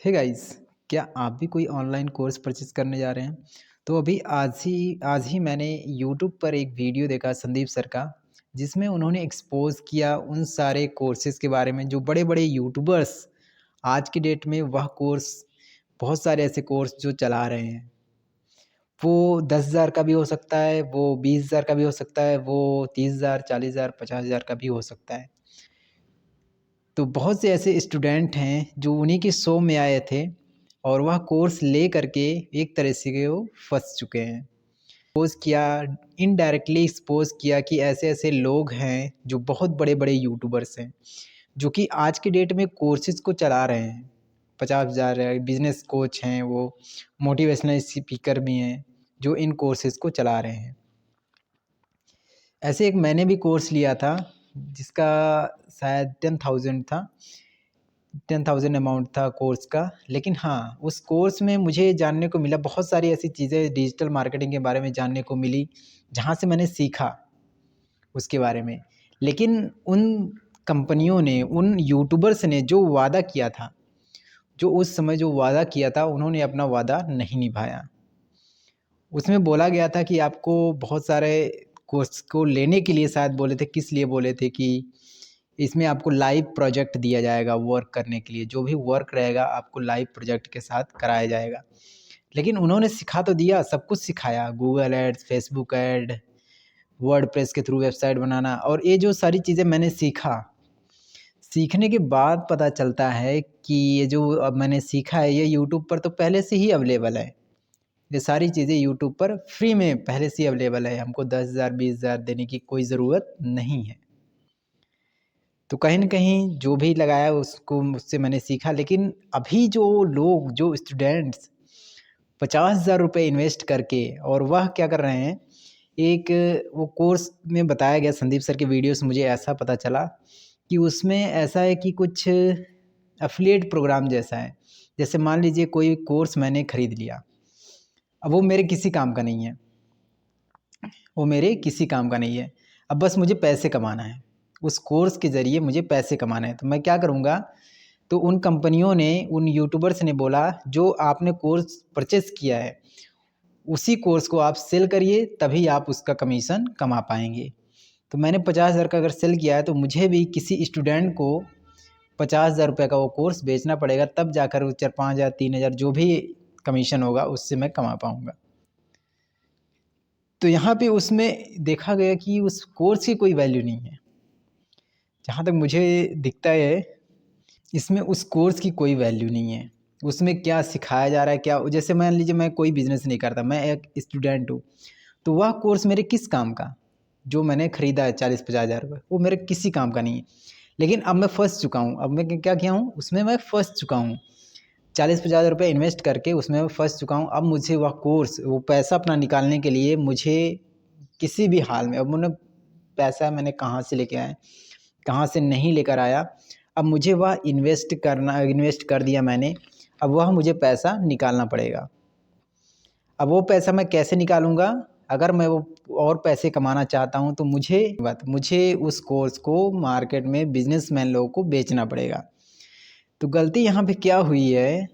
Hey guys, क्या आप भी कोई ऑनलाइन कोर्स परचेज़ करने जा रहे हैं? तो अभी आज ही मैंने यूट्यूब पर एक वीडियो देखा संदीप सर का, जिसमें उन्होंने एक्सपोज़ किया उन सारे कोर्सेज़ के बारे में जो बड़े-बड़े यूट्यूबर्स आज की डेट में वह कोर्स बहुत सारे ऐसे कोर्स जो चला रहे हैं। वो 10,000 का भी हो सकता है, वो 20,000 का भी हो सकता है, वो 30,000, 40,000, 50,000 का भी हो सकता है। तो बहुत से ऐसे स्टूडेंट हैं जो उन्हीं के शो में आए थे और वह कोर्स ले करके एक तरह से वो फँस चुके हैं। एक्सपोज़ किया, इनडायरेक्टली एक्सपोज़ किया कि ऐसे-ऐसे लोग हैं जो बहुत बड़े-बड़े यूट्यूबर्स हैं, जो कि आज की डेट में कोर्सेज़ को चला रहे हैं। 50,000 है, बिज़नेस कोच हैं वो, मोटिवेशनल स्पीकर भी हैं, जो इन कोर्सेज़ को चला रहे हैं। ऐसे एक मैंने भी कोर्स लिया था, जिसका शायद 10,000 था। 10,000 अमाउंट था कोर्स का। लेकिन हाँ, उस कोर्स में मुझे जानने को मिला बहुत सारी ऐसी चीज़ें डिजिटल मार्केटिंग के बारे में जानने को मिली, जहाँ से मैंने सीखा उसके बारे में। लेकिन उन कंपनियों ने, उन यूट्यूबर्स ने जो वादा किया था, जो उस समय जो वादा किया था, उन्होंने अपना वादा नहीं निभाया। उसमें बोला गया था कि आपको बहुत सारे कोर्स को लेने के लिए शायद बोले थे, किस लिए बोले थे कि इसमें आपको लाइव प्रोजेक्ट दिया जाएगा वर्क करने के लिए, जो भी वर्क रहेगा आपको लाइव प्रोजेक्ट के साथ कराया जाएगा। लेकिन उन्होंने सिखा तो दिया, सब कुछ सिखाया, Google ads, Facebook ad, WordPress के थ्रू वेबसाइट बनाना और ये जो सारी चीज़ें मैंने सीखा, सीखने के बाद पता चलता है कि ये जो अब मैंने सीखा है ये यूट्यूब पर तो पहले से ही अवेलेबल है। ये सारी चीज़ें यूट्यूब पर फ्री में पहले से ही अवेलेबल है, हमको 10,000 20,000 देने की कोई ज़रूरत नहीं है। तो कहीं न कहीं जो भी लगाया उसको मुझसे मैंने सीखा, लेकिन अभी जो लोग, जो स्टूडेंट्स 50,000 रुपए इन्वेस्ट करके और वह क्या कर रहे हैं, एक वो कोर्स में बताया गया संदीप सर के वीडियो से मुझे ऐसा पता चला कि उसमें ऐसा है कि कुछ एफ़िलिएट प्रोग्राम जैसा है। जैसे मान लीजिए कोई कोर्स मैंने खरीद लिया, अब वो मेरे किसी काम का नहीं है, वो मेरे किसी काम का नहीं है। अब बस मुझे पैसे कमाना है, उस कोर्स के ज़रिए मुझे पैसे कमाने हैं। तो मैं क्या करूँगा, तो उन कंपनियों ने, उन यूट्यूबर्स ने बोला जो आपने कोर्स परचेज़ किया है, उसी कोर्स को आप सेल करिए तभी आप उसका कमीशन कमा पाएँगे। तो मैंने 50,000 का अगर सेल किया है तो मुझे भी किसी स्टूडेंट को 50,000 रुपए का वो कोर्स बेचना पड़ेगा, तब जाकर वो 4 5,000 3,000 जो भी कमीशन होगा उससे मैं कमा पाऊँगा। तो यहाँ पे उसमें देखा गया कि उस कोर्स की कोई वैल्यू नहीं है। जहाँ तक मुझे दिखता है, इसमें उस कोर्स की कोई वैल्यू नहीं है। उसमें क्या सिखाया जा रहा है, क्या जैसे मान लीजिए मैं कोई बिज़नेस नहीं करता, मैं एक स्टूडेंट हूँ, तो वह कोर्स मेरे किस काम का? जो मैंने खरीदा है 40-50 हज़ार रुपए, वो मेरे किसी काम का नहीं है। लेकिन अब मैं फँस चुका हूँ, अब मैं क्या किया हूँ, उसमें मैं फँस चुका हूँ। 40-50 हज़ार रुपए इन्वेस्ट करके उसमें मैं फँस चुका हूँ। अब मुझे वह कोर्स, वो पैसा अपना निकालने के लिए मुझे किसी भी हाल में, अब मैंने पैसा मैंने कहाँ से लेके आया, कहाँ से नहीं लेकर आया। अब मुझे वह इन्वेस्ट कर दिया मैंने, अब वह मुझे पैसा निकालना पड़ेगा। अब वो पैसा मैं कैसे निकालूँगा? अगर मैं वो और पैसे कमाना चाहता हूँ तो मुझे उस कोर्स को मार्केट में बिज़नेसमैन लोगों को बेचना पड़ेगा। तो गलती यहाँ पे क्या हुई है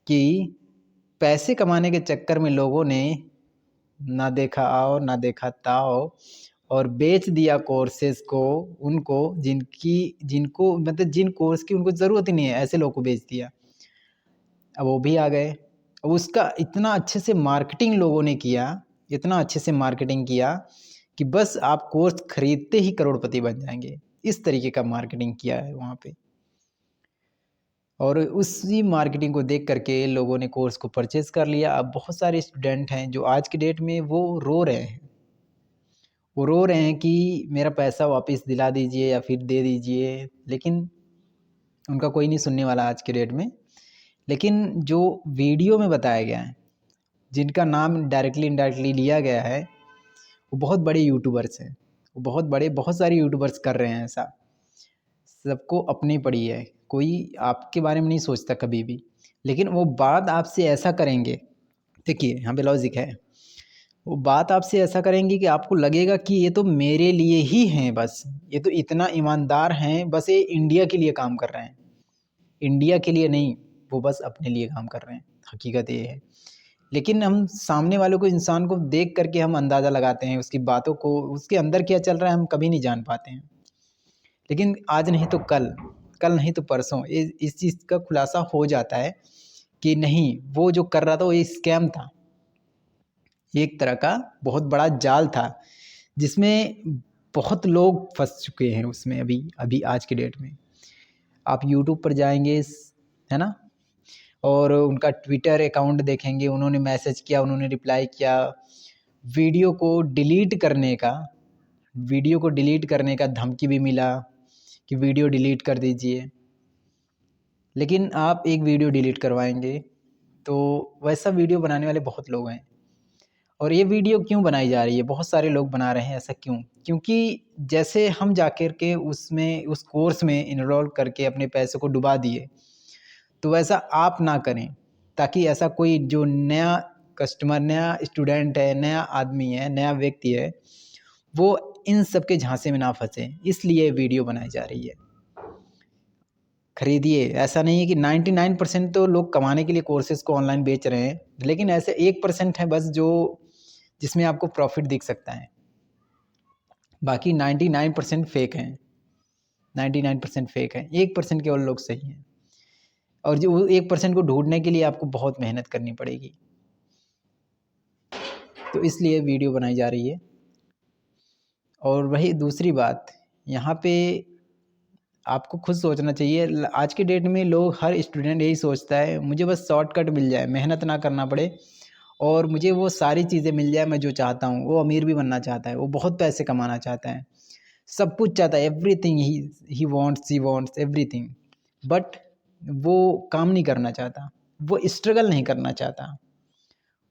कि पैसे कमाने के चक्कर में लोगों ने ना देखा आओ, ना देखा ताओ और बेच दिया कोर्सेज़ को उनको, जिनको मतलब जिन कोर्स की उनको ज़रूरत ही नहीं है, ऐसे लोगों को बेच दिया। अब वो भी आ गए। अब उसका इतना अच्छे से मार्केटिंग लोगों ने किया, इतना अच्छे से मार्केटिंग किया कि बस आप कोर्स खरीदते ही करोड़पति बन जाएँगे। इस तरीके का मार्केटिंग किया है वहाँ पे। और उसी मार्केटिंग को देख कर के लोगों ने कोर्स को परचेज़ कर लिया। अब बहुत सारे स्टूडेंट हैं जो आज की डेट में वो रो रहे हैं। वो रो रहे हैं कि मेरा पैसा वापस दिला दीजिए या फिर दे दीजिए, लेकिन उनका कोई नहीं सुनने वाला आज के डेट में। लेकिन जो वीडियो में बताया गया है, जिनका नाम डायरेक्टली इनडायरेक्टली लिया गया है, वो बहुत बड़े यूट्यूबर्स हैं। वो बहुत सारे यूट्यूबर्स कर रहे हैं ऐसा। सबको अपनी पड़ी है, कोई आपके बारे में नहीं सोचता कभी भी। लेकिन वो बात आपसे ऐसा करेंगे, देखिए यहाँ पे लॉजिक है। वो बात आपसे ऐसा करेंगे कि आपको लगेगा कि ये तो मेरे लिए ही हैं बस, ये तो इतना ईमानदार हैं, बस ये इंडिया के लिए काम कर रहे हैं, इंडिया के लिए नहीं। वो बस अपने लिए काम कर रहे हैं, हकीकत ये है। लेकिन हम सामने वालों को, इंसान को देख करके हम अंदाज़ा लगाते हैं, उसकी बातों को, उसके अंदर क्या चल रहा है हम कभी नहीं जान पाते हैं। लेकिन आज नहीं तो कल, कल नहीं तो परसों इस चीज़ का खुलासा हो जाता है कि नहीं, वो जो कर रहा था वो ये स्कैम था। एक तरह का बहुत बड़ा जाल था, जिसमें बहुत लोग फँस चुके हैं उसमें अभी अभी आज की डेट में। आप यूट्यूब पर जाएँगे है ना? और उनका ट्विटर अकाउंट देखेंगे, उन्होंने मैसेज किया, उन्होंने रिप्लाई किया, वीडियो को डिलीट करने का वीडियो को डिलीट करने का धमकी भी मिला कि वीडियो डिलीट कर दीजिए। लेकिन आप एक वीडियो डिलीट करवाएँगे, तो वैसा वीडियो बनाने वाले बहुत लोग हैं। और ये वीडियो क्यों बनाई जा रही है? बहुत सारे लोग बना रहे हैं, ऐसा क्यों? क्योंकि जैसे हम जा कर के उसमें उस कोर्स में इनरोल करके अपने पैसे को डुबा दिए, तो वैसा आप ना करें, ताकि ऐसा कोई जो नया कस्टमर, नया स्टूडेंट है, नया आदमी है, नया व्यक्ति है, वो इन सब के झांसे में ना फँसे। इसलिए वीडियो बनाई जा रही है। खरीदिए, ऐसा नहीं है कि 99% तो लोग कमाने के लिए कोर्सेज़ को ऑनलाइन बेच रहे हैं, लेकिन ऐसे 1% है बस जो जिसमें आपको प्रॉफ़िट दिख सकता है। बाकी 99% फ़ेक हैं, 99% फ़ेक हैं, 1% केवल लोग सही हैं। और जो 1% को ढूँढने के लिए आपको बहुत मेहनत करनी पड़ेगी। तो इसलिए वीडियो बनाई जा रही है। और वही दूसरी बात, यहाँ पे आपको खुद सोचना चाहिए। आज के डेट में लोग, हर स्टूडेंट यही सोचता है, मुझे बस शॉर्टकट मिल जाए, मेहनत ना करना पड़े और मुझे वो सारी चीज़ें मिल जाए मैं जो चाहता हूँ। वो अमीर भी बनना चाहता है, वो बहुत पैसे कमाना चाहता है, सब कुछ चाहता है, everything he wants everything. But वो काम नहीं करना चाहता, वो स्ट्रगल नहीं करना चाहता।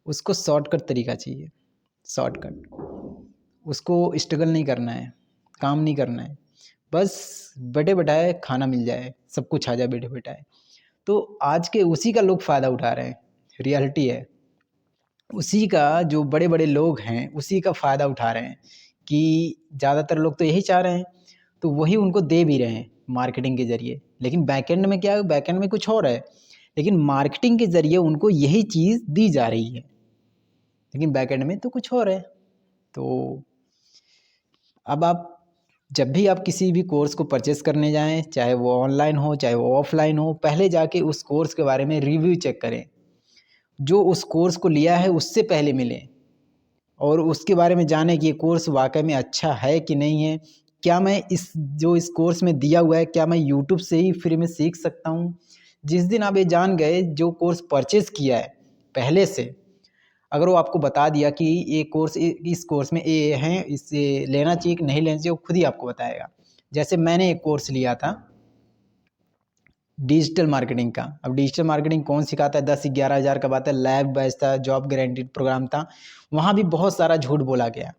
उसको शॉर्टकट तरीका चाहिए, शॉर्टकट। उसको स्ट्रगल नहीं करना है, काम नहीं करना है, बस बैठे-बैठाए खाना मिल जाए, सब कुछ आ जाए बैठे-बैठाए। तो आज के उसी का लोग फ़ायदा उठा रहे हैं, रियलिटी है। उसी का जो बड़े-बड़े लोग हैं, उसी का फ़ायदा उठा रहे हैं कि ज़्यादातर लोग तो यही चाह रहे हैं, तो वही उनको दे भी रहे हैं मार्केटिंग के ज़रिए। लेकिन बैकएंड में क्या है, बैकएंड में कुछ और है, लेकिन मार्केटिंग के ज़रिए उनको यही चीज़ दी जा रही है, लेकिन बैकएंड में तो कुछ और है। तो अब आप जब भी आप किसी भी कोर्स को परचेज़ करने जाएँ, चाहे वो ऑनलाइन हो, चाहे वो ऑफ़लाइन हो, पहले जाके उस कोर्स के बारे में रिव्यू चेक करें। जो उस कोर्स को लिया है उससे पहले मिलें और उसके बारे में जानें कि ये कोर्स वाक़ई में अच्छा है कि नहीं है। क्या मैं इस कोर्स में दिया हुआ है, क्या मैं यूट्यूब से ही फ्री में सीख सकता हूँ? जिस दिन आप ये जान गए, जो कोर्स परचेज़ किया है पहले से, अगर वो आपको बता दिया कि ये कोर्स इस कोर्स में ये हैं, इसे लेना चाहिए कि नहीं लेना चाहिए, वो खुद ही आपको बताएगा। जैसे मैंने एक कोर्स लिया था डिजिटल मार्केटिंग का। अब डिजिटल मार्केटिंग कौन सिखाता है? 10-11 हज़ार का बात है, लैब बैच था, जॉब गारंटीड प्रोग्राम था। वहाँ भी बहुत सारा झूठ बोला गया।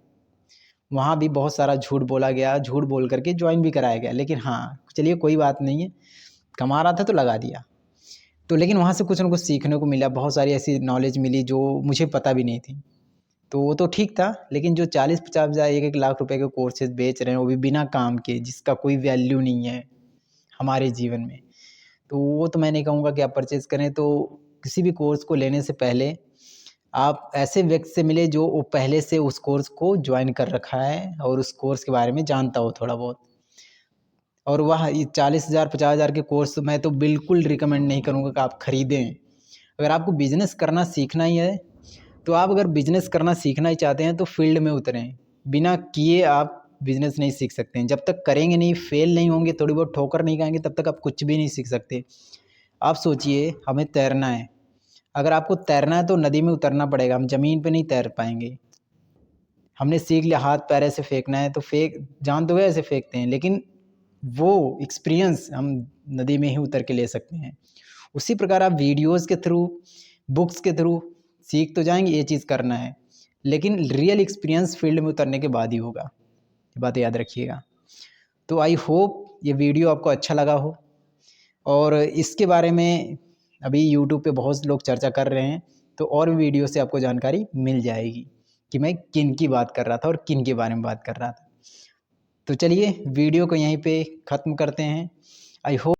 वहाँ भी बहुत सारा झूठ बोला गया, झूठ बोल कर के जॉइन भी कराया गया। लेकिन हाँ, चलिए कोई बात नहीं है, कमा रहा था तो लगा दिया। तो लेकिन वहाँ से कुछ न कुछ सीखने को मिला, बहुत सारी ऐसी नॉलेज मिली जो मुझे पता भी नहीं थी। तो वो तो ठीक था, लेकिन जो 40-50 हज़ार, 1-1 लाख रुपए के कोर्सेज़ बेच रहे हैं, वो भी बिना काम के, जिसका कोई वैल्यू नहीं है हमारे जीवन में, तो वो तो मैं नहीं कहूँगा कि आप परचेज़ करें। तो किसी भी कोर्स को लेने से पहले आप ऐसे व्यक्ति से मिलें जो वो पहले से उस कोर्स को जॉइन कर रखा है और उस कोर्स के बारे में जानता हो थोड़ा बहुत। और वह ये 40,000 50,000 के कोर्स मैं तो बिल्कुल रिकमेंड नहीं करूँगा कि आप खरीदें। अगर आपको बिज़नेस करना सीखना ही है, तो आप अगर बिज़नेस करना सीखना ही चाहते हैं तो फ़ील्ड में उतरें। बिना किए आप बिज़नेस नहीं सीख सकते हैं। जब तक करेंगे नहीं, फ़ेल नहीं होंगे, थोड़ी बहुत ठोकर नहीं खाएँगे, तब तक आप कुछ भी नहीं सीख सकते। आप सोचिए, हमें तैरना है, अगर आपको तैरना है तो नदी में उतरना पड़ेगा, हम ज़मीन पे नहीं तैर पाएँगे। हमने सीख लिया हाथ पैर ऐसे फेंकना है, तो जान तो गए ऐसे फेंकते हैं, लेकिन वो एक्सपीरियंस हम नदी में ही उतर के ले सकते हैं। उसी प्रकार आप वीडियोज़ के थ्रू, बुक्स के थ्रू सीख तो जाएँगे ये चीज़ करना है, लेकिन रियल एक्सपीरियंस फील्ड में उतरने के बाद ही होगा। ये बात याद रखिएगा। तो आई होप ये वीडियो आपको अच्छा लगा हो और इसके बारे में अभी यूट्यूब पे बहुत लोग चर्चा कर रहे हैं, तो और भी वीडियो से आपको जानकारी मिल जाएगी कि मैं किन की बात कर रहा था और किन के बारे में बात कर रहा था। तो चलिए वीडियो को यहीं पे ख़त्म करते हैं। I hope